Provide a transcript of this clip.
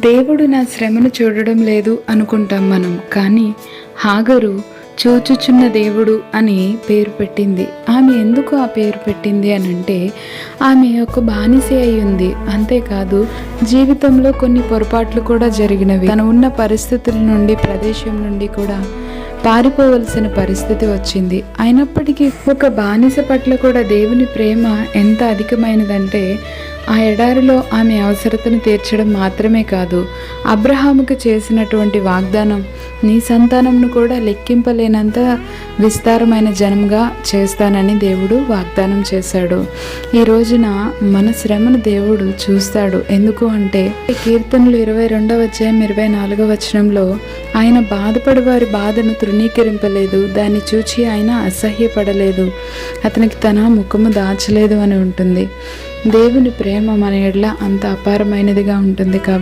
దేవుడు నా శ్రమను చూడడం లేదు అనుకుంటాం మనం, కానీ హాగరు చూచుచున్న దేవుడు అని పేరు పెట్టింది. ఆమె ఎందుకు ఆ పేరు పెట్టింది అని అంటే, ఆమె ఒక బానిస అయి ఉంది. అంతేకాదు, జీవితంలో కొన్ని పొరపాట్లు కూడా జరిగినవి. తను ఉన్న పరిస్థితుల నుండి, ప్రదేశం నుండి కూడా పారిపోవలసిన పరిస్థితి వచ్చింది. అయినప్పటికీ ఒక బానిస పట్ల కూడా దేవుని ప్రేమ ఎంత అధికమైనదంటే, ఆ ఎడారిలో ఆమె అవసరతను తీర్చడం మాత్రమే కాదు, అబ్రహాముకు చేసినటువంటి వాగ్దానం, నీ సంతానంను కూడా లెక్కింపలేనంత విస్తారమైన జనంగా చేస్తానని దేవుడు వాగ్దానం చేశాడు. ఈ రోజున మన శ్రమను దేవుడు చూస్తాడు. ఎందుకు అంటే, కీర్తనలు 22వ అధ్యాయం 24వ వచనంలో, ఆయన బాధపడి వారి బాధను తృణీకరింపలేదు, దాన్ని చూచి ఆయన అసహ్యపడలేదు, అతనికి తన ముఖము దాచలేదు అని ఉంటుంది. దేవుని ప్రేమ మన ఎడల అంత అపారమైనదిగా ఉంటుంది. కాబట్టి